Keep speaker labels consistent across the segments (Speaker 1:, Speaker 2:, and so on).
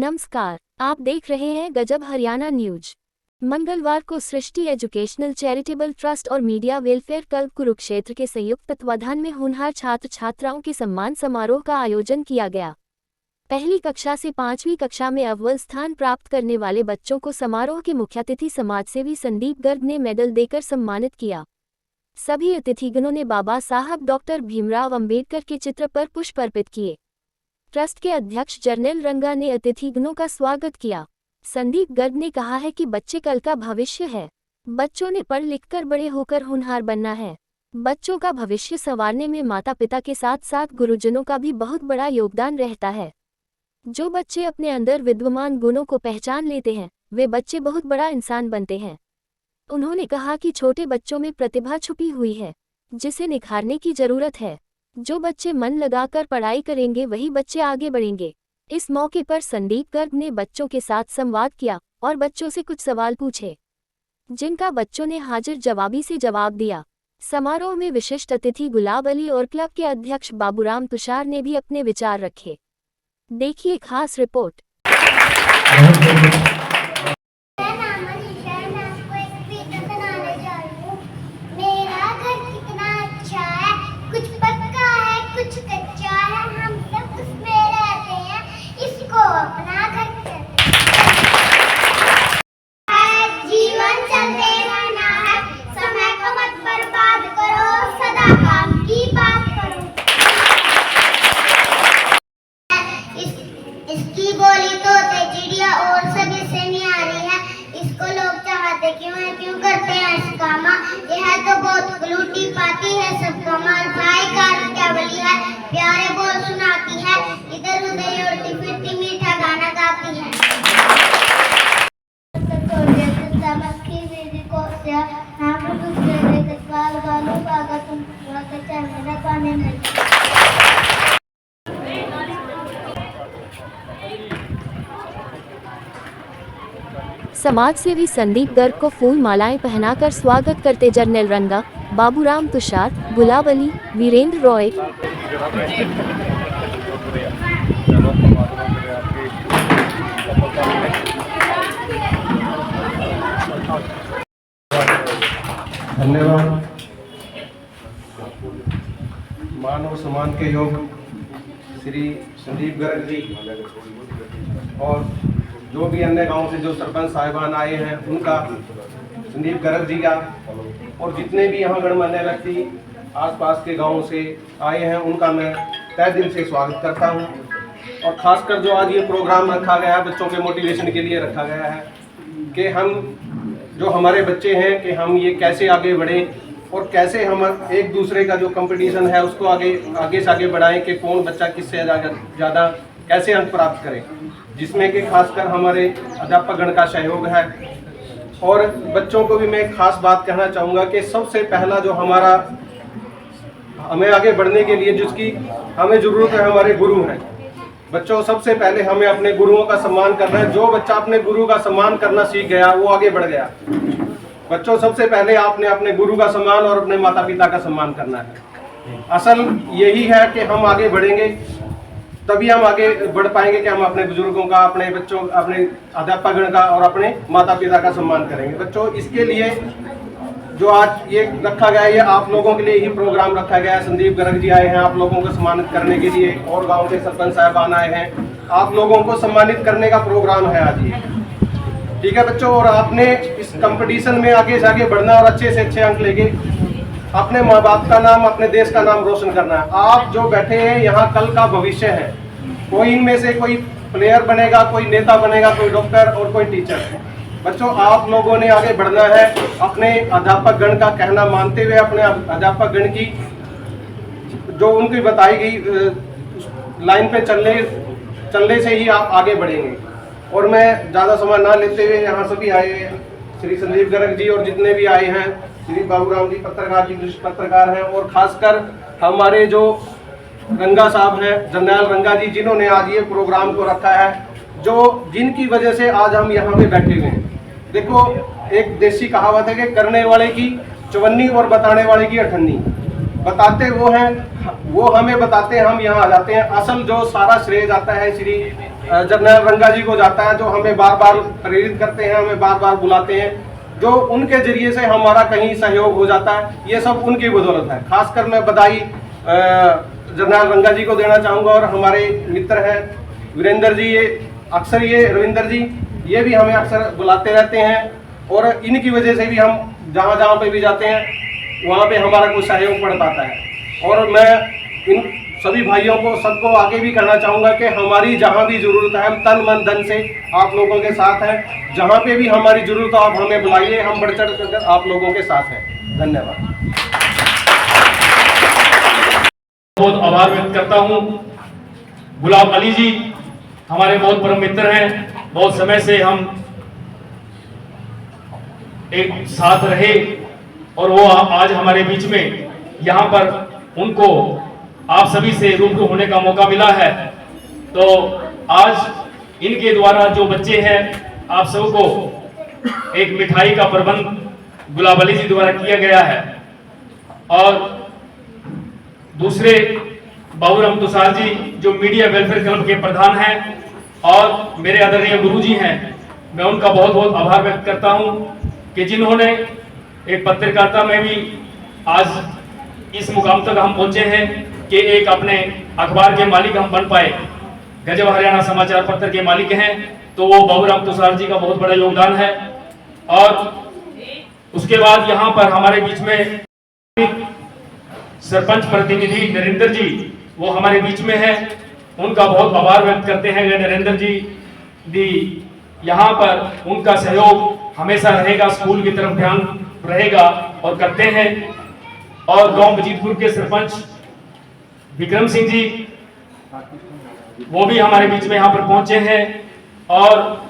Speaker 1: नमस्कार, आप देख रहे हैं गजब हरियाणा न्यूज। मंगलवार को सृष्टि एजुकेशनल चैरिटेबल ट्रस्ट और मीडिया वेलफेयर क्लब कुरुक्षेत्र के संयुक्त तत्वाधान में होनहार छात्र छात्राओं के सम्मान समारोह का आयोजन किया गया। पहली कक्षा से 5वीं कक्षा में अव्वल स्थान प्राप्त करने वाले बच्चों को समारोह के मुख्यातिथि समाजसेवी संदीप गर्ग ने मेडल देकर सम्मानित किया। सभी अतिथिगणों ने बाबा साहब डॉक्टर भीमराव अंबेडकर के चित्र पर पुष्प अर्पित किए। ट्रस्ट के अध्यक्ष जरनैल रंगा ने अतिथिगणों का स्वागत किया। संदीप गर्ग ने कहा है कि बच्चे कल का भविष्य है। बच्चों ने पढ़ लिखकर बड़े होकर होनहार बनना है। बच्चों का भविष्य संवारने में माता पिता के साथ साथ गुरुजनों का भी बहुत बड़ा योगदान रहता है। जो बच्चे अपने अंदर विद्यमान गुणों को पहचान लेते हैं, वे बच्चे बहुत बड़ा इंसान बनते हैं। उन्होंने कहा कि छोटे बच्चों में प्रतिभा छुपी हुई है, जिसे निखारने की जरूरत है। जो बच्चे मन लगाकर पढ़ाई करेंगे वही बच्चे आगे बढ़ेंगे। इस मौके पर संदीप गर्ग ने बच्चों के साथ संवाद किया और बच्चों से कुछ सवाल पूछे, जिनका बच्चों ने हाजिर जवाबी से जवाब दिया। समारोह में विशिष्ट अतिथि गुलाब अली और क्लब के अध्यक्ष बाबूराम तुषार ने भी अपने विचार रखे। देखिए खास रिपोर्ट।
Speaker 2: इसकी बोली तो चिड़िया और सभी से नहीं आ रही है। इसको लोग चाहते क्यों करते हैं इसका माँ। यह तो बहुत लूटी पाती है सबका माल। भाई काटवली है, प्यारे बोल सुनाती है, इधर उधर उड़ती फिरती मीठा गाना गाती है।
Speaker 1: समाजसेवी संदीप गर्ग को फूल मालाएं पहनाकर स्वागत करते जरनैल रंगा, बाबूराम तुषार, गुलाब अली, वीरेंद्र रॉय।
Speaker 3: धन्यवाद। मान और सम्मान के योग श्री संदीप गर्ग जी और जो भी अन्य गांव से जो सरपंच साहिबान आए हैं उनका, संदीप गर्ग जी का, और जितने भी यहाँ गणमान्य व्यक्ति आसपास के गांव से आए हैं उनका मैं तहे दिल से स्वागत करता हूँ। और ख़ासकर जो आज ये प्रोग्राम रखा गया है बच्चों के मोटिवेशन के लिए रखा गया है कि हम जो हमारे बच्चे हैं कि हम ये कैसे आगे बढ़ें और कैसे हम एक दूसरे का जो कंपटीशन है उसको आगे से आगे बढ़ाएं कि कौन बच्चा किससे ज़्यादा कैसे अंक प्राप्त करें, जिसमें कि खासकर हमारे अध्यापकगण का सहयोग है। और बच्चों को भी मैं एक खास बात कहना चाहूँगा कि सबसे पहला जो हमें आगे बढ़ने के लिए जिसकी हमें ज़रूरत है हमारे गुरु हैं। बच्चों, सबसे पहले हमें अपने गुरुओं का सम्मान करना है। जो बच्चा अपने गुरु का सम्मान करना सीख गया वो आगे बढ़ गया। बच्चों, सबसे पहले आपने अपने गुरु का सम्मान और अपने माता पिता का सम्मान करना है। असल यही है कि हम आगे बढ़ेंगे तभी हम आगे बढ़ पाएंगे कि हम अपने बुजुर्गों का, अपने बच्चों, अपने अध्यापकगण का और अपने माता पिता का सम्मान करेंगे। बच्चों, इसके लिए जो आज ये रखा गया है, ये आप लोगों के लिए ही प्रोग्राम रखा गया है। संदीप गर्ग जी आए हैं आप लोगों को सम्मानित करने के लिए और गांव के सरपंच साहिबान आए हैं, आप लोगों को सम्मानित करने का प्रोग्राम है आज ये। ठीक है बच्चों, और आपने इस कंपटीशन में आगे से आगे बढ़ना और अच्छे से अच्छे अंक लेके अपने माँ बाप का नाम, अपने देश का नाम रोशन करना है। आप जो बैठे हैं यहाँ कल का भविष्य है। कोई इनमें से कोई प्लेयर बनेगा, कोई नेता बनेगा, कोई डॉक्टर और कोई टीचर। बच्चों, आप लोगों ने आगे बढ़ना है अपने अध्यापकगण का कहना मानते हुए, अपने अध्यापकगण की जो उनकी बताई गई लाइन पे चलने से ही आप आगे बढ़ेंगे। और मैं ज़्यादा समय ना लेते हुए यहाँ सभी आए हैं, श्री संदीप गर्ग जी और जितने भी आए हैं, श्री बाबूराम जी पत्रकार जी, वरिष्ठ पत्रकार हैं, और खासकर हमारे जो रंगा साहब हैं, जरनैल रंगा जी, जिन्होंने आज ये प्रोग्राम को रखा है, जिनकी वजह से आज हम यहाँ पे बैठे हुए हैं। देखो, एक देसी कहावत है कि करने वाले की चवन्नी और बताने वाले की अठन्नी। बताते वो हमें बताते हैं, हम यहाँ आ जाते हैं। असल जो सारा श्रेय जाता है श्री जरनैल रंगा जी को जाता है, जो हमें बार बार प्रेरित करते हैं, हमें बार बार बुलाते हैं, जो उनके जरिए से हमारा कहीं सहयोग हो जाता है, ये सब उनकी बदौलत है। खासकर मैं बधाई जरनैल रंगा जी को देना चाहूँगा, और हमारे मित्र हैं वीरेंद्र जी, ये अक्सर ये रविंदर जी, ये भी हमें अक्सर बुलाते रहते हैं, और इनकी वजह से भी हम जहाँ जहाँ पे भी जाते हैं वहाँ पे हमारा कुछ सहयोग पड़ पाता है। और मैं इन सभी भाइयों को, सबको आगे भी कहना चाहूँगा कि हमारी जहाँ भी ज़रूरत है, हम तन मन धन से आप लोगों के साथ हैं। जहाँ पे भी हमारी ज़रूरत हो आप हमें बुलाइए, हम बढ़ चढ़ कर आप लोगों के साथ हैं। धन्यवाद।
Speaker 4: बहुत आभार व्यक्त करता हूँ। गुलाब अली जी हमारे बहुत परम मित्र हैं, बहुत समय से हम एक साथ रहे, और वो आज हमारे बीच में यहाँ पर उनको आप सभी से रूबरू होने का मौका मिला है। तो आज इनके द्वारा जो बच्चे हैं, आप सबको एक मिठाई का प्रबंध गुलाब अली जी द्वारा किया गया है। और दूसरे बाबूराम तुषार जी जो मीडिया वेलफेयर क्लब के प्रधान हैं और मेरे आदरणीय गुरु जी हैं, मैं उनका बहुत बहुत आभार व्यक्त करता हूं कि जिन्होंने एक पत्रकारिता में भी आज इस मुकाम तक हम पहुंचे हैं कि एक अपने अखबार के मालिक हम बन पाए। गजब हरियाणा समाचार पत्र के मालिक हैं, तो वो बाबूराम तुषार जी का बहुत बड़ा योगदान है। और उसके बाद यहाँ पर हमारे बीच में सरपंच प्रतिनिधि नरेंद्र जी, वो हमारे बीच में है, उनका बहुत आभार व्यक्त करते हैं। नरेंद्र जी यहाँ पर उनका सहयोग हमेशा रहेगा, स्कूल की तरफ ध्यान रहेगा और करते हैं। और गांव बजीतपुर के सरपंच विक्रम सिंह जी, वो भी हमारे बीच में यहाँ पर पहुंचे हैं। और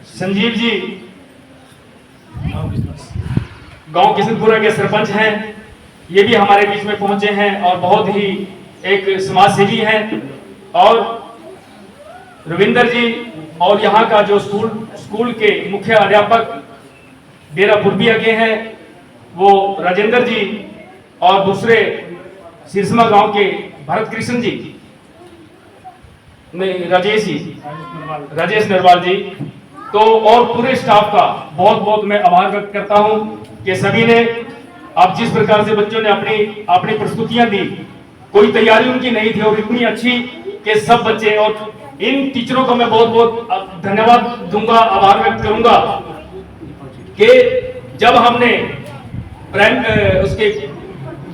Speaker 4: संजीव जी गांव किशनपुरा के सरपंच हैं, ये भी हमारे बीच में पहुंचे हैं और बहुत ही एक समाज सेवी हैं। और रविंदर जी और यहाँ का जो स्कूल के मुख्य अध्यापक डेरा पुरबिया के हैं, वो राजेंद्र जी, और दूसरे सिरसमा गांव के भरत कृष्ण जी, नहीं राजेश नरवाल जी, तो और पूरे स्टाफ का बहुत बहुत मैं आभार व्यक्त करता हूं कि सभी ने, अब जिस प्रकार से बच्चों ने अपनी प्रस्तुतियां दी, कोई तैयारी उनकी नहीं थी और इतनी अच्छी कि सब बच्चे, और इन टीचरों को मैं बहुत बहुत धन्यवाद दूंगा, आभार व्यक्त करूंगा कि जब हमने उसके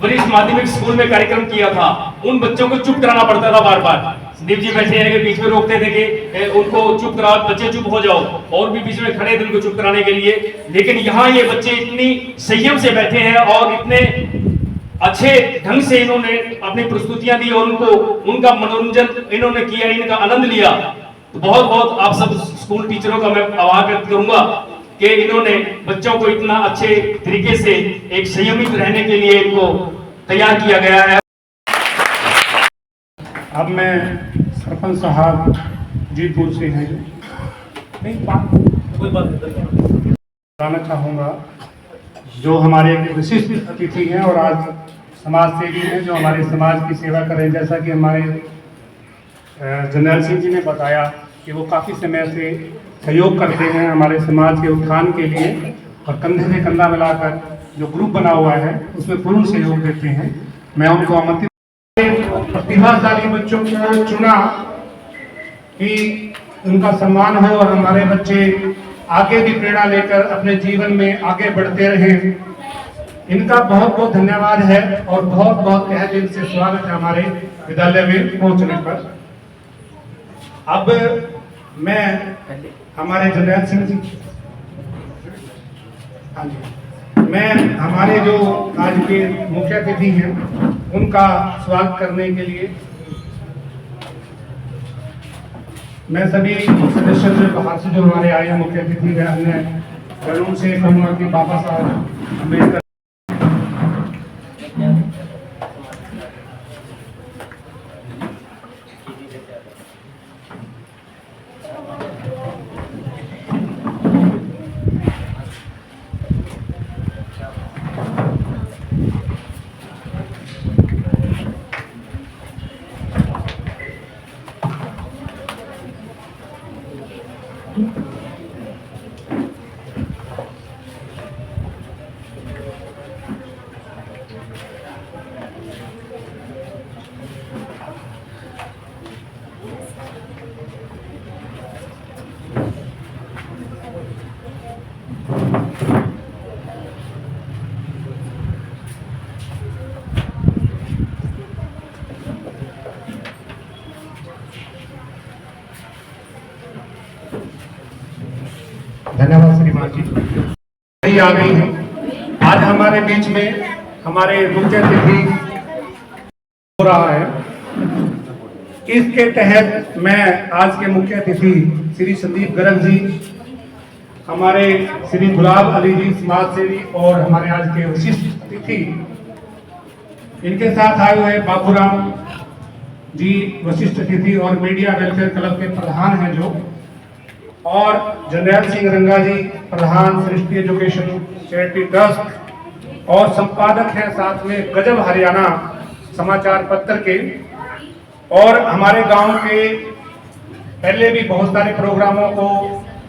Speaker 4: वरिष्ठ माध्यमिक स्कूल में कार्यक्रम किया था, उन बच्चों को चुप कराना पड़ता था बार बार। संदीप जी बैठे हैं कि बीच में रोकते थे कि उनको चुप करा, बच्चे चुप हो जाओ, और भी बीच में खड़े थे उनको चुप कराने के लिए। लेकिन यहाँ ये बच्चे इतनी संयम से बैठे हैं और इतने अच्छे ढंग से इन्होंने अपनी प्रस्तुतियां दी और उनका मनोरंजन इन्होंने किया, इनका आनंद लिया। तो बहुत बहुत आप सब स्कूल टीचरों का मैं आभार व्यक्त करूंगा कि इन्होंने बच्चों को इतना अच्छे तरीके से एक संयमित रहने के लिए इनको तैयार किया गया है।
Speaker 5: अब मैं सरपंच साहब जीतपुर से हैं, बताना चाहूँगा जो हमारे विशिष्ट अतिथि हैं और आज समाज सेवी हैं, जो हमारे समाज की सेवा कर रहे हैं। जैसा कि हमारे जनरल सिंह जी ने बताया कि वो काफ़ी समय से सहयोग करते हैं हमारे समाज के उत्थान के लिए, और कंधे से कंधा मिलाकर जो ग्रुप बना हुआ है उसमें पूर्ण सहयोग देते हैं। मैं उनको आमंत्रित प्रतिभाशाली बच्चों को चुना कि उनका सम्मान हो और हमारे बच्चे आगे भी प्रेरणा लेकर अपने जीवन में आगे बढ़ते रहें। इनका बहुत बहुत धन्यवाद है और बहुत बहुत तहे दिल से स्वागत है हमारे विद्यालय में पहुंचने पर। अब मैं हमारे जनरल सिंह जी, हाँ जी, मैं हमारे जो आज के मुख्य अतिथि हैं उनका स्वागत करने के लिए मैं सभी सदस्यों से बाहर से जो हमारे आए हैं मुख्य अतिथि हैं, अन्य गणों से कहूँगा कि बाबा साहब अम्बेडकर धन्यवाद श्रीमान जी। यही आ गई है आज हमारे बीच में, हमारे मुख्य अतिथि हो रहा है। इसके तहत मैं आज के मुख्य अतिथि श्री संदीप गर्ग जी, हमारे श्री गुलाब अली जी समाज सेवी और हमारे आज के विशिष्ट अतिथि, इनके साथ आए हुए बाबूराम जी वशिष्ठ अतिथि और मीडिया वेलफेयर क्लब के प्रधान हैं जो, और जरनैल सिंह रंगा जी प्रधान सृष्टि एजुकेशन चैरिटी ट्रस्ट और संपादक हैं साथ में गजब हरियाणा समाचार पत्र के, और हमारे गांव के पहले भी बहुत सारे प्रोग्रामों को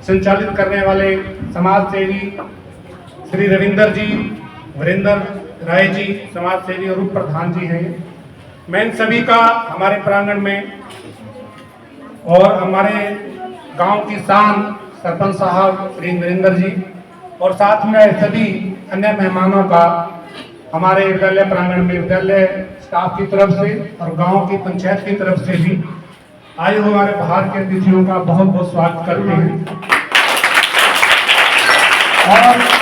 Speaker 5: संचालित करने वाले समाज सेवी श्री रविंदर जी, वीरेंद्र राय जी समाज सेवी और उप प्रधान जी हैं। मैं इन सभी का हमारे प्रांगण में और हमारे गांव की शान सरपंच साहब श्री नरेंद्र जी और साथ में सभी अन्य मेहमानों का हमारे विद्यालय प्रांगण में विद्यालय स्टाफ की तरफ से और गांव की पंचायत की तरफ से भी आए हुए हमारे बाहर के अतिथियों का बहुत बहुत स्वागत करते हैं। और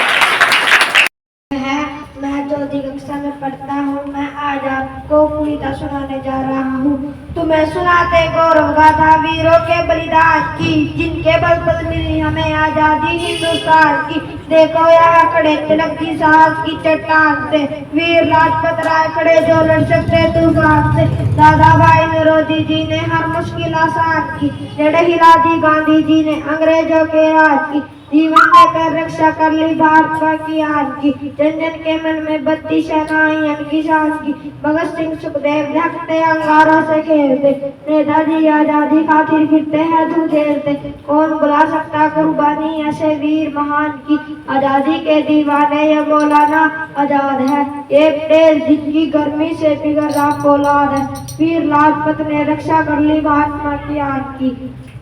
Speaker 6: मैं चौथी कक्षा में पढ़ता हूँ। मैं आज आपको कविता सुनाने जा रहा हूँ। तुम्हें सुनाते गौरव गाथा वीरों के बलिदान की, जिनके बल पर मिली हमें आजादी हिंदुस्तान की। देखो यहाँ खड़े तिलक की साहस की चट्टान से, वीर लाजपत राय खड़े जो लड़ सकते तूफान से। दादा भाई नौरोजी जी ने हर मुश्किल आसान की, जड़ हिला दी गांधी जी ने अंग्रेजों के राज की। जीवन देकर रक्षा कर ली भारत की आज की, जन जन के मन में बत्ती शहनाई की शान की। भगत सिंह सुखदेव झकते अंगारों से खेलते, नेताजी आजादी खातिर फिरते हैं तू झेलते। कौन बुला सकता कुर्बानी ऐसे वीर महान की, आजादी के दीवाने ये मौलाना आजाद है। एक तेज जिनकी गर्मी से पिघल रहा फौलाद है, वीर लाजपत ने रक्षा कर ली भारत माँ की आज की।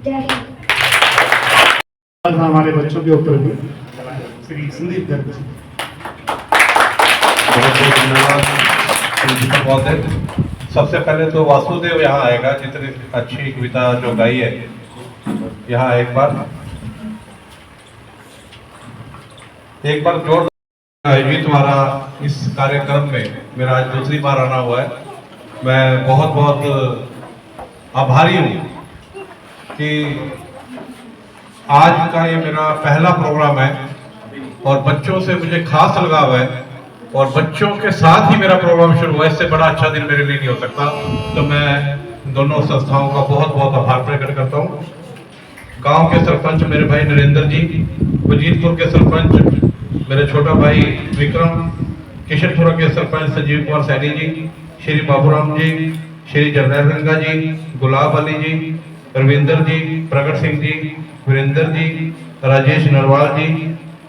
Speaker 6: जय हिंद।
Speaker 5: हमारे बच्चों के ऊपर भी श्री संदीप गर्ग जी।
Speaker 7: बहुत बहुत धन्यवाद महोदय। सबसे पहले तो वासुदेव यहाँ आएगा, जितनी अच्छी कविता जो गाई है यहाँ एक बार जोर आयोजित हमारा इस कार्यक्रम में मेरा आज दूसरी बार आना हुआ है। मैं बहुत बहुत आभारी हूँ कि आज का ये मेरा पहला प्रोग्राम है और बच्चों से मुझे खास लगाव है और बच्चों के साथ ही मेरा प्रोग्राम शुरू हुआ। इससे बड़ा अच्छा दिन मेरे लिए नहीं हो सकता। तो मैं दोनों संस्थाओं का बहुत बहुत आभार प्रकट करता हूँ। गांव के सरपंच मेरे भाई नरेंद्र जी, वजीरपुर के सरपंच मेरे छोटा भाई विक्रम, किशनपुरा के सरपंच संजीव कुमार सैनी जी, श्री बाबूराम जी, श्री जरनैल रंगा जी, गुलाब अली जी, रविंदर जी, प्रगट सिंह जी, वीरेंद्र जी, राजेश नरवाल जी,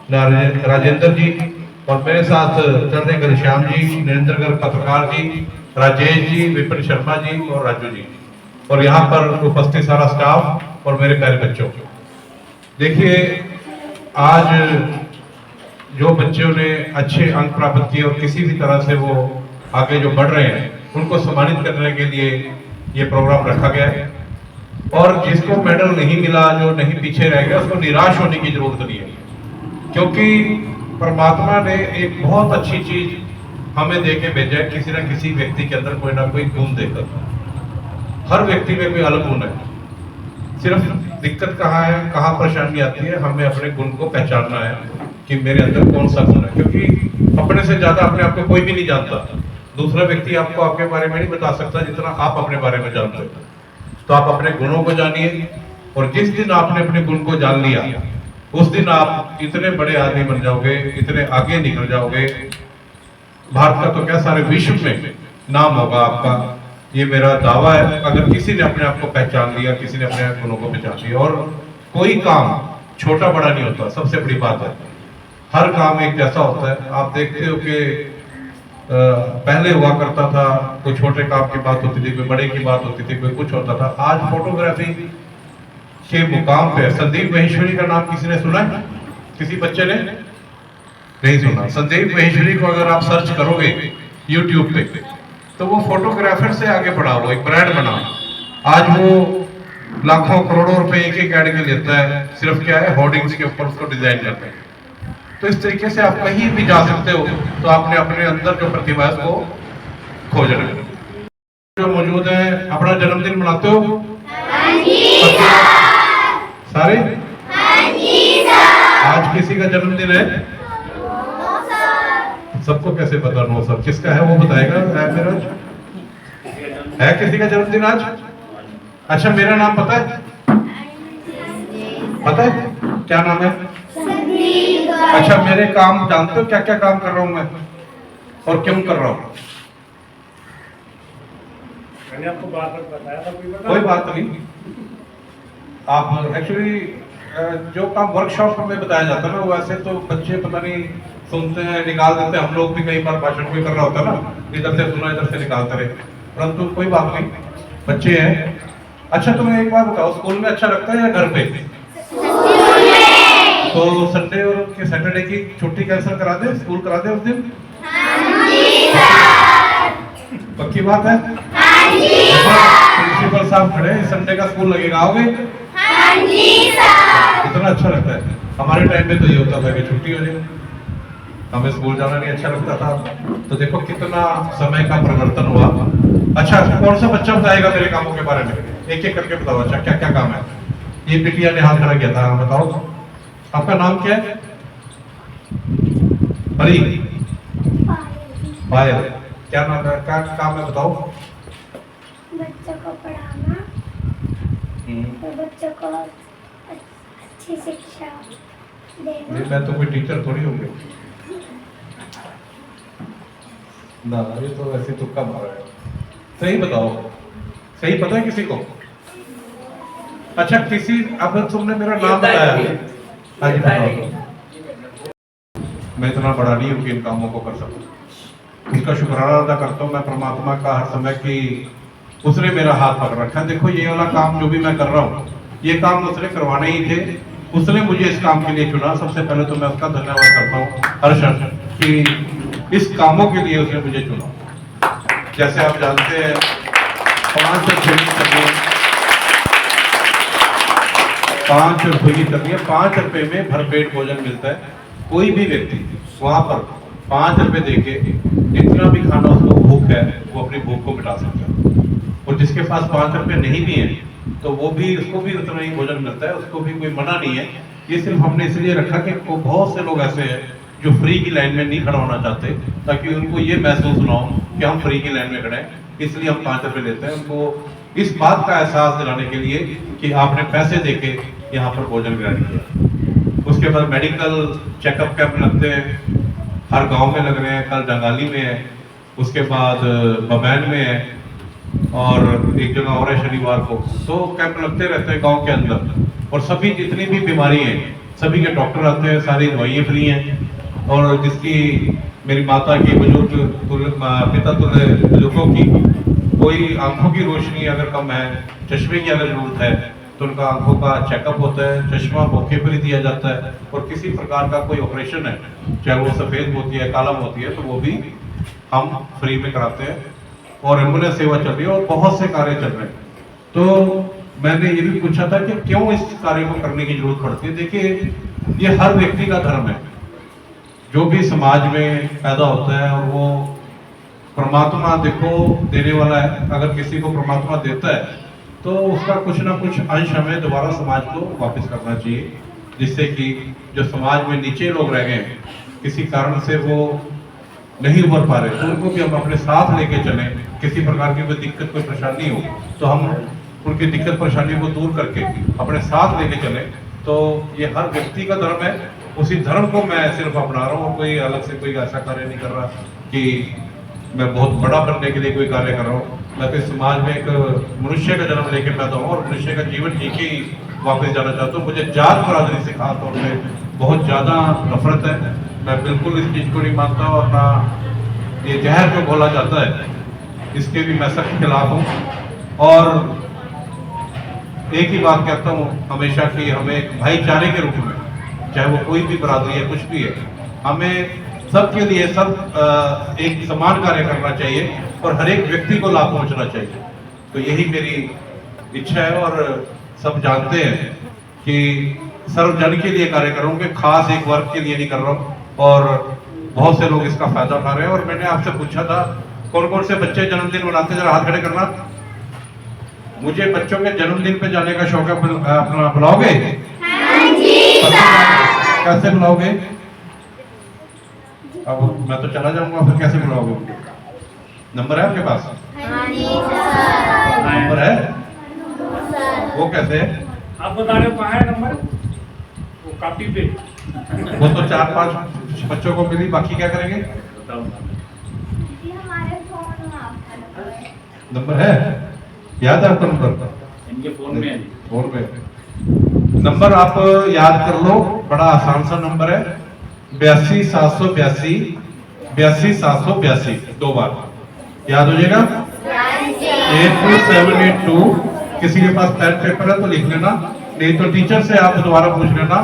Speaker 7: राजेंद्र जी और मेरे साथ चलते घनश्याम जी, नरेंद्र गर्ग पत्रकार जी, राजेश जी, विपिन शर्मा जी और राजू जी और यहाँ पर उपस्थित सारा स्टाफ और मेरे प्यारे बच्चों। देखिए, आज जो बच्चों ने अच्छे अंक प्राप्त किए और किसी भी तरह से वो आगे जो बढ़ रहे हैं उनको सम्मानित करने के लिए ये प्रोग्राम रखा गया है। और जिसको मेडल नहीं मिला, जो नहीं पीछे रह गया, उसको निराश होने की जरूरत नहीं है, क्योंकि परमात्मा ने एक बहुत अच्छी चीज हमें दे के भेजा है। किसी न किसी व्यक्ति के अंदर कोई ना कोई गुण देकर, हर व्यक्ति में कोई अलग गुण है। सिर्फ दिक्कत कहाँ है, कहाँ परेशानी आती है, हमें अपने गुण को पहचानना है कि मेरे अंदर कौन सा गुण है। क्योंकि अपने से ज्यादा अपने आप को कोई भी नहीं जानता। दूसरा व्यक्ति आपको आपके बारे में नहीं बता सकता जितना आप अपने बारे में जानते हो। तो आप अपने गुणों को जानिए और जिस दिन आपने अपने गुण को जान लिया उस दिन आप इतने बड़े आदमी बन जाओगे, इतने आगे निकल जाओगे। भारत का तो क्या सारे विश्व में नाम होगा आपका, ये मेरा दावा है। अगर किसी ने अपने आप को पहचान लिया, किसी ने अपने गुणों को पहचान लिया। और कोई काम छोटा बड़ा नहीं होता, सबसे बड़ी बात है हर काम एक जैसा होता है। आप देखते हो कि पहले हुआ करता था, कोई छोटे काम की बात होती थी, कोई बड़े की बात होती थी, कोई कुछ होता था। आज फोटोग्राफी के मुकाम पे संदीप महेश्वरी का नाम किसी ने सुना है? किसी बच्चे ने नहीं सुना। संदीप महेश्वरी को अगर आप सर्च करोगे YouTube पे तो वो फोटोग्राफर से आगे बढ़ा, वो एक ब्रांड बना। आज वो लाखों करोड़ों रुपए एक एक ऐड के लेता है, सिर्फ क्या है होर्डिंग्स के ऊपर उसको डिजाइन करते हैं। तो इस तरीके से आप कहीं भी जा सकते हो, तो आपने अपने अंदर जो प्रतिभा है उसको खोजना है। जो मौजूद है, अपना जन्मदिन मनाते हो? सारे? आज किसी का जन्मदिन है? सबको कैसे पता? नो सर, किसका है वो बताएगा? है किसी का जन्मदिन आज? अच्छा, मेरा नाम पता है? पता है क्या नाम है? अच्छा, मेरे काम जानते हो? क्या क्या काम कर रहा हूं मैं और क्यों कर रहा हूं?
Speaker 5: मैंने आपको बात बताया था,
Speaker 7: कोई बात नहीं। आप एक्चुअली जो काम वर्कशॉप में बताया जाता है ना, वो ऐसे तो बच्चे पता नहीं सुनते हैं, निकाल देते हैं। हम लोग भी कई बार भाषण कोई कर रहा होता है ना, इधर से सुना इधर से निकालते रहे, परंतु कोई बात नहीं, बच्चे हैं। अच्छा, तुम्हें एक बात बताओ, स्कूल में अच्छा लगता है या घर पे? तो संडे और के सैटरडे की छुट्टी कैंसिल करा दे, स्कूल करा दे उस दिन? पक्की बात है? प्रिंसिपल साहब खड़े, संडे का स्कूल लगेगा, आओगे? इतना अच्छा लगता है। हमारे टाइम में तो ये होता था कि छुट्टी हो जाए, हमें स्कूल जाना नहीं अच्छा लगता था। तो देखो कितना समय का परिवर्तन हुआ। अच्छा, कौन सा बच्चा बताएगा मेरे कामों के बारे में? एक एक करके बताओ। अच्छा, क्या क्या काम है? ये बिटिया ने हाथ खड़ा किया था, बताओ आपका नाम क्या है? परी? पायल? क्या नाम है, क्या काम है बताओ?
Speaker 2: बच्चों को पढ़ाना और बच्चों को अच्छी शिक्षा देना।
Speaker 7: मैं तो कोई टीचर थोड़ी हूँ ना, ये तो ऐसे तुक्का मारा है। सही बताओ, सही पता है किसी को? अच्छा, किसी, अब तुमने मेरा नाम बताया, हाँ जी बताओ। मैं इतना बड़ा नहीं हूँ कि इन कामों को कर सकूं। उसका शुक्राना अदा करता हूँ मैं परमात्मा का हर समय कि उसने मेरा हाथ पकड़ रखा है। देखो, ये वाला काम जो भी मैं कर रहा हूँ, ये काम उसने करवाने ही थे, उसने मुझे इस काम के लिए चुना। सबसे पहले तो मैं उसका धन्यवाद करता हूँ हर्षद कि इस कामों के लिए उसने मुझे चुना। जैसे आप जानते हैं, 5 रुपये की तकलीफ, 5 रुपए में भरपेट भोजन मिलता है। कोई भी व्यक्ति वहां पर 5 रुपए देके जितना भी खाना उसको भूख है, वो अपनी भूख को मिटा सकता है। और जिसके पास 5 रुपए नहीं भी है, तो वो भी, उसको भी उतना ही भोजन मिलता है, उसको भी कोई मना नहीं है। ये सिर्फ हमने इसलिए रखा कि बहुत से लोग ऐसे हैं जो फ्री की लाइन में नहीं खड़ा होना चाहते, ताकि उनको ये महसूस ना हो कि हम फ्री की लाइन में खड़े हैं, इसलिए हम 5 रुपए लेते हैं। उनको इस बात का एहसास दिलाने के लिए कि आपने पैसे देके यहाँ पर भोजन ग्रहण किया। उसके बाद मेडिकल चेकअप कैंप लगते हैं, हर गांव में लग रहे हैं। कल डंगाली में है, उसके बाद बमैन में है, और एक जगह और है शनिवार को। तो कैंप लगते रहते हैं गांव के अंदर, और सभी जितनी भी बीमारी है, सभी के डॉक्टर आते हैं, सारी दवाइयाँ फ्री हैं। और जिसकी, मेरी माता की, बुजुर्ग पिता तुल्य बुजुर्गों की कोई आंखों की रोशनी अगर कम है, चश्मे की अगर जरूरत है, तो उनका आंखों का चेकअप होता है, चश्मा मौके पर ही दिया जाता है। और किसी प्रकार का कोई ऑपरेशन है, चाहे वो सफ़ेद होती है, काला होती है, तो वो भी हम फ्री में कराते हैं। और एम्बुलेंस सेवा चल रही है, और बहुत से कार्य चल रहे हैं। तो मैंने ये भी पूछा था कि क्यों इस कार्य को करने की जरूरत पड़ती है। देखिए, ये हर व्यक्ति का धर्म है, जो भी समाज में पैदा होता है, और वो परमात्मा देखो देने वाला है। अगर किसी को परमात्मा देता है, तो उसका कुछ ना कुछ अंश हमें दोबारा समाज को वापस करना चाहिए, जिससे कि जो समाज में नीचे लोग रह गए हैं, किसी कारण से वो नहीं उभर पा रहे, तो उनको भी हम अपने साथ लेके चलें। किसी प्रकार की कोई दिक्कत, कोई परेशानी हो, तो हम उनकी दिक्कत परेशानी को दूर करके अपने साथ लेके चलें। तो ये हर व्यक्ति का धर्म है, उसी धर्म को मैं सिर्फ अपना रहा हूँ। कोई अलग से कोई ऐसा कार्य नहीं कर रहा कि मैं बहुत बड़ा बनने के लिए कोई कार्य कर रहा हूँ। मैं तो समाज में एक मनुष्य का जन्म लेके पैदा हूँ, और मनुष्य का जीवन जी के ही वापस जाना चाहता हूँ। मुझे जात बरादरी से खास तौर पे बहुत ज़्यादा नफरत है। मैं बिल्कुल इस चीज़ को नहीं मानता, और अपना ये जहर जो बोला जाता है, इसके भी मैं सख्त खिलाफ हूँ। और एक ही बात कहता हूँ हमेशा कि हमें भाईचारे के रूप में, चाहे वो कोई भी बरादरी है, कुछ भी है, हमें सबके लिए सब एक समान कार्य करना चाहिए, और हर एक व्यक्ति को लाभ पहुंचना चाहिए। तो यही मेरी इच्छा है। और सब जानते हैं कि सर्वजन के लिए कार्य कर रहा हूँ, कि खास एक वर्ग के लिए नहीं कर रहा हूँ, और बहुत से लोग इसका फायदा उठा रहे हैं। और मैंने आपसे पूछा था कौन कौन से बच्चे जन्मदिन मनाते, जरा हाथ खड़े करना। मुझे बच्चों के जन्मदिन पे जाने का शौक है, अपना बुलाओगे? कैसे बुलाओगे? अब मैं तो चला जाऊंगा, फिर कैसे बुलाओगे? नंबर है आपके पास? नंबर है? वो कैसे है?
Speaker 5: आप बता रहे हो कहाँ है नंबर? वो कॉपी पे।
Speaker 7: वो तो 4-5 बच्चों को मिली, बाकी क्या करेंगे? नंबर है? याद है आपका नंबर?
Speaker 4: इनके फोन में है।
Speaker 7: फोन में नंबर आप याद कर लो, बड़ा आसान सा नंबर है, 82 782 दो बार याद हो जाएगा। 82782। किसी के पास पेन पेपर है तो लिख लेना, नहीं तो टीचर से आप दोबारा पूछ लेना।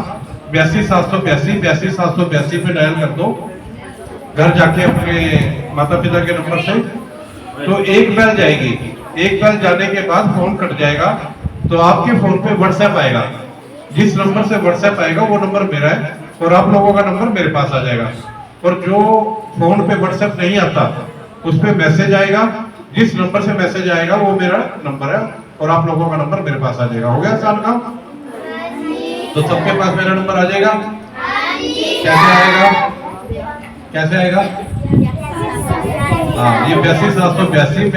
Speaker 7: 82 पे डायल कर दो घर जाके अपने माता पिता के नंबर से। तो एक बेल जाएगी, एक बेल जाने के बाद फोन कट जाएगा, तो आपके फोन पे व्हाट्सएप आएगा। जिस नंबर से व्हाट्सएप आएगा वो नंबर मेरा है, और आप लोगों का नंबर मेरे पास आ जाएगा। और जो फोन पे व्हाट्सएप नहीं आता उस पे मैसेज आएगा, जिस नंबर से मैसेज आएगा वो मेरा नंबर है, और आप लोगों का नंबर मेरे पास आ जाएगा। हो गया आसान काम? तो सबके पास मेरा नंबर आ जाएगा। कैसे आएगा? कैसे आएगा? हाँ, ये 82 782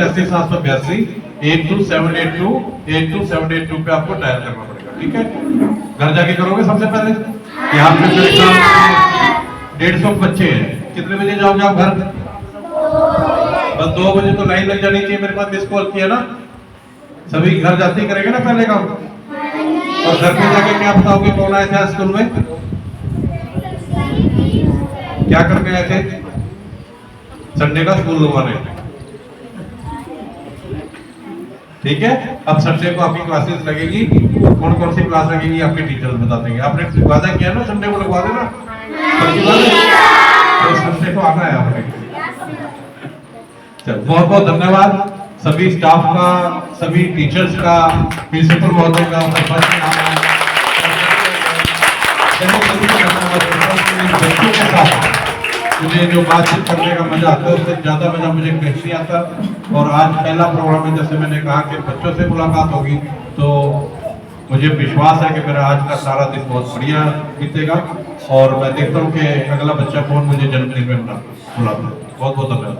Speaker 7: 82782 पे आपको डायल करना पड़ेगा, ठीक है? घर जाके करोगे सबसे पहले। यहाँ पे मेरे ख्याल 150 बच्चे हैं। कितने बजे जाओगे आप घर? बस 2 बजे तो लाइन लग जानी चाहिए। मेरे पास मिस कॉल किया ना, सभी घर जाते ही करेंगे ना पहले काम। और घर पे जाके क्या बताओगे कौन आए थे स्कूल में, क्या करके आए थे? संडे का स्कूल लगवाने, ठीक है? अब संडे को आपकी क्लासेस लगेगी, कौन कौन सी क्लास लगेगी आपके टीचर्स बता देंगे। आपने वादा किया ना संडे को लगवा देना, तो संडे को आना है आपने। चल, बहुत बहुत धन्यवाद सभी स्टाफ का, सभी टीचर्स का, प्रिंसिपल महोदय का, बच्चों के साथ मुझे जो बातचीत करने का मजा आता है उससे ज्यादा मजा मुझे कहीं नहीं आता। और आज पहला प्रोग्राम है, जैसे मैंने कहा कि बच्चों से मुलाकात होगी, तो मुझे विश्वास है कि मेरा आज का सारा दिन बहुत बढ़िया बीतेगा। और मैं देखता हूँ कि अगला बच्चा कौन मुझे जन्मदिन में बुलाता है। बहुत बहुत धन्यवाद।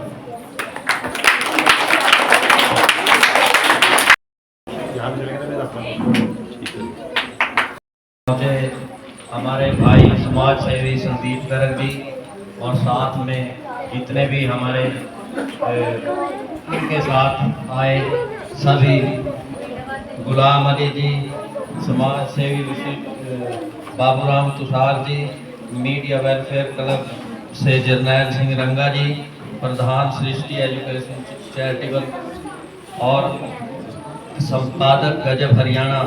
Speaker 8: मुझे हमारे भाई समाज सेवी संदीप गर्ग जी और साथ में जितने भी हमारे उनके साथ आए सभी, गुलाम अली जी, समाज सेवी विशिष्ट Baburam Tushar ji, media welfare club से जरनैल सिंह रंगा जी, प्रधान सृष्टि एजुकेशन चैरिटेबल और संपादक गजब हरियाणा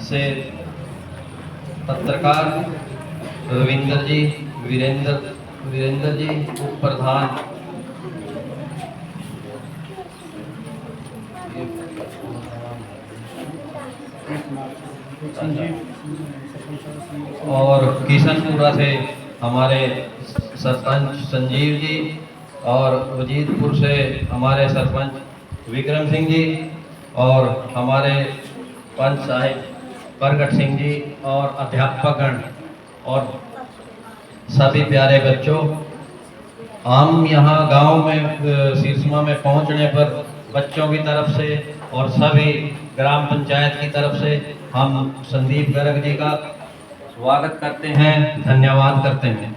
Speaker 8: से पत्रकार रविंदर जी, वीरेंद्र जी, उप प्रधान और किशनपुरा से हमारे सरपंच संजीव जी, और वजीदपुर से हमारे सरपंच विक्रम सिंह जी, और हमारे पंच साहिब प्रगट सिंह जी, और अध्यापकगण और सभी प्यारे बच्चों। हम यहाँ गांव में सिरसमा में पहुँचने पर बच्चों की तरफ से और सभी ग्राम पंचायत की तरफ से हम संदीप गर्ग जी का स्वागत करते हैं, धन्यवाद करते हैं।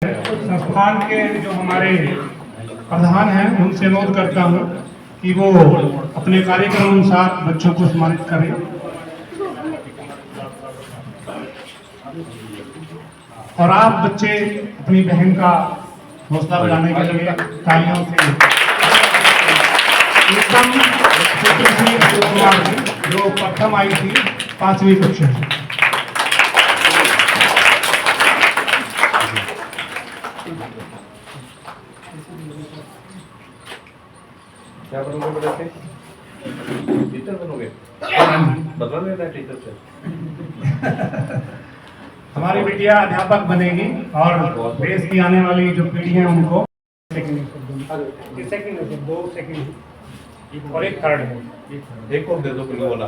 Speaker 5: संस्थान के जो हमारे प्रधान हैं उनसे अनुरोध करता हूँ कि वो अपने कार्यक्रम अनुसार बच्चों को सम्मानित करें। और आप बच्चे अपनी बहन का हौसला बढ़ाने के लिए तालियों से एकदम जो प्रथम आई थी 5वीं कक्षा से।
Speaker 3: क्या
Speaker 7: बदला लेता है टीचर से।
Speaker 5: हमारी बिटिया अध्यापक बनेगी और देश की आने वाली जो पीढ़ी है उनको सेकंड दो सेकंड और एक थर्ड है।
Speaker 7: एक और दे दो ब्लू वाला,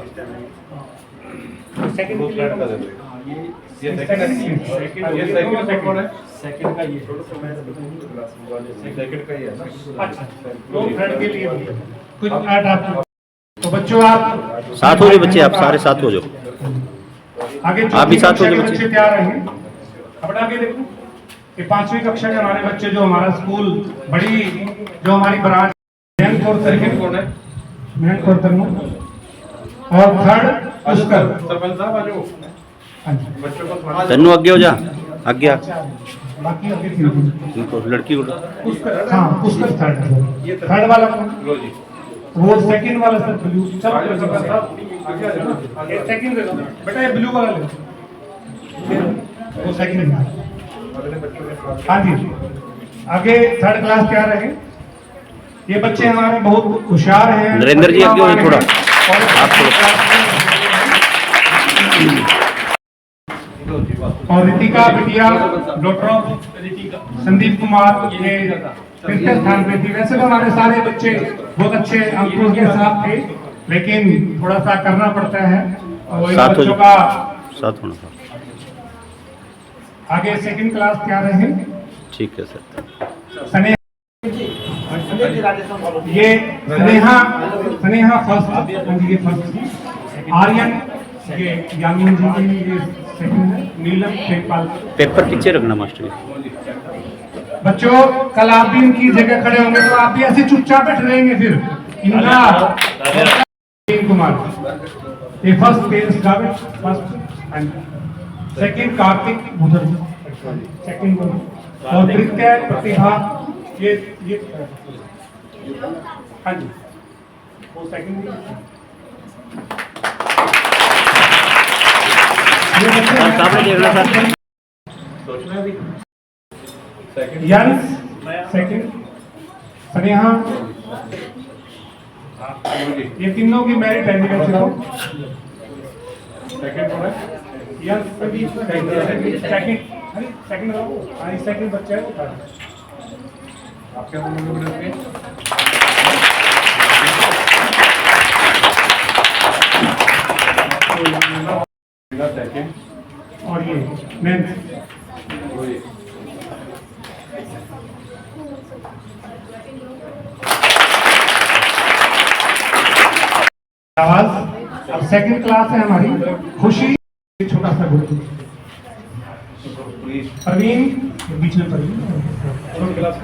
Speaker 5: सेकंड
Speaker 7: दो थर्ड का दे दो। ये सेकंड है, ये सेकंड कौन है?
Speaker 5: सेकंड का ये
Speaker 7: सेकंड का ही है ना।
Speaker 5: अच्छा, दो थर्ड के लिए भी कुछ ऐड आप। तो बच्चों आप
Speaker 9: साथ हो जाओ बच्चे, आप सारे साथ हो जाओ।
Speaker 5: आगे
Speaker 9: आप भी साथ हो जाओ
Speaker 5: बच्चे तैयार रहेंगे। अब आगे देखो, ये 5वीं कक्षा के हमारे बच्चे जो हमारा स्कूल बड़ी जो हमारी ब्रांच
Speaker 7: सेकंड कौन है?
Speaker 5: और थर्ड पुष्कर।
Speaker 7: सरपंच साहब आ जाओ,
Speaker 5: हाँ जी।
Speaker 7: बच्चों को
Speaker 9: तन्नू आगे हो जा, आगे आ।
Speaker 5: बाकी अभी तीन।
Speaker 9: इनको लड़की को
Speaker 5: पुष्कर, हाँ पुष्कर थर्ड वाला कौन?
Speaker 7: लो जी।
Speaker 5: वो सेकंड वाला सर ब्लू।
Speaker 7: आ जाओ सरपंच साहब, आगे आ जाओ।
Speaker 5: ये सेकंड ले लो बेटा, ये ब्लू वाला ले लो। वो सेकंड है।
Speaker 7: अगले बच्चों के साथ
Speaker 5: हाँ जी, आगे थर्ड क्लास क्या रहे? ये बच्चे हमारे बहुत होशियार हैं।
Speaker 9: नरेंद्र जी आगे हो जाओ थोड़ा,
Speaker 5: आप और रितिका बिटिया डॉक्टर संदीप कुमार ये तृतीय स्थान पे थी। वैसे तो हमारे सारे बच्चे बहुत अच्छे अंकों के साथ थे, लेकिन थोड़ा सा करना पड़ता है और इन
Speaker 9: साथ हो
Speaker 5: बच्चों
Speaker 9: जाओ।
Speaker 5: का
Speaker 9: साथ होना था।
Speaker 5: आगे सेकंड क्लास क्या रहे?
Speaker 9: ठीक है सर।
Speaker 5: स्नेहा, ये स्नेहा फर्स्ट, ये फर्स्ट। आर्यन ये यामिन जी ये सेकंड है। नीलम पेपाल।
Speaker 9: पेपर पीछे रखना मास्टर जी।
Speaker 5: बच्चों कल आप भी इनकी जगह खड़े होंगे तो आप भी ऐसे चुपचाप बैठ रहेंगे। फिर इनका कुमार ये फर्स्ट पेज गावे फर्स्ट एंड सेकंड कार्तिक उधर सेकंड और तृतीय प्रतिभा ये हाँ जी वो सेकंड।
Speaker 9: सामने देखना सर।
Speaker 7: सोचना भी
Speaker 5: यंस सेकंड, स्नेहा ये तीनों की मेरिट है।
Speaker 7: सेकंड कौन है?
Speaker 5: यंस सेकंड सेकंड बच्चा है वो था।
Speaker 7: आप क्या बोलोगे बेटा इसके? सेकंड
Speaker 5: और ये मेंस आवाज। अब सेकंड क्लास है हमारी खुशी, छोटा सा ग्रुप। प्रवीण बीच में प्रवीण क्लास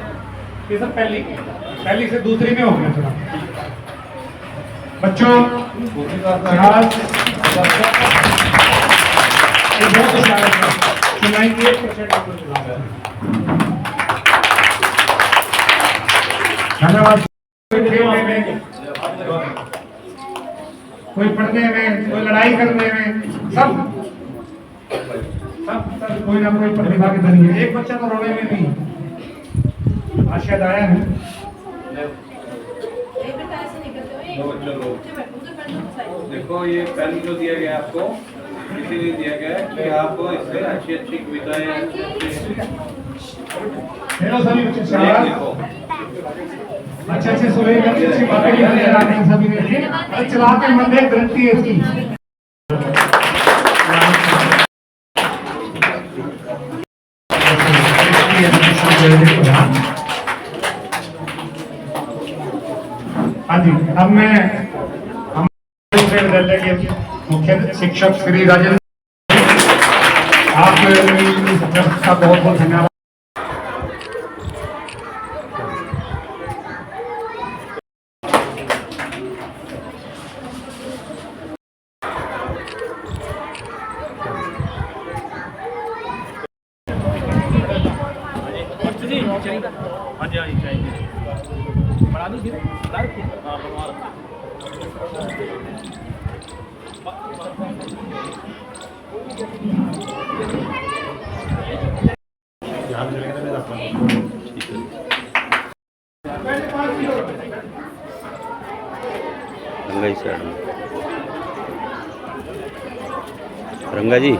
Speaker 5: ये सब पहली से दूसरी में हो गया थोड़ा। बच्चों धन्यवाद। कोई पढ़ने में, कोई लड़ाई करने में, सब कोई ना कोई प्रतिभा की धनी है। एक बच्चा तो रोने में भी आज शायद आया है।
Speaker 7: देखो ये पेन जो दिया गया आपको इसीलिए दिया गया है कि आप इससे अच्छी अच्छी कविताएं
Speaker 5: हेलो सभी बच्चे अच्छे अच्छे सुनेंगे, अच्छी अच्छी बातें लिखने सभी ने चला के मन में ग्रंथि है इसकी। हाँ जी, अब मैं हमारे विद्यालय के मुख्य शिक्षक श्री राजेंद्र आपका बहुत बहुत धन्यवाद।
Speaker 9: गंगा साइड में रंगा जी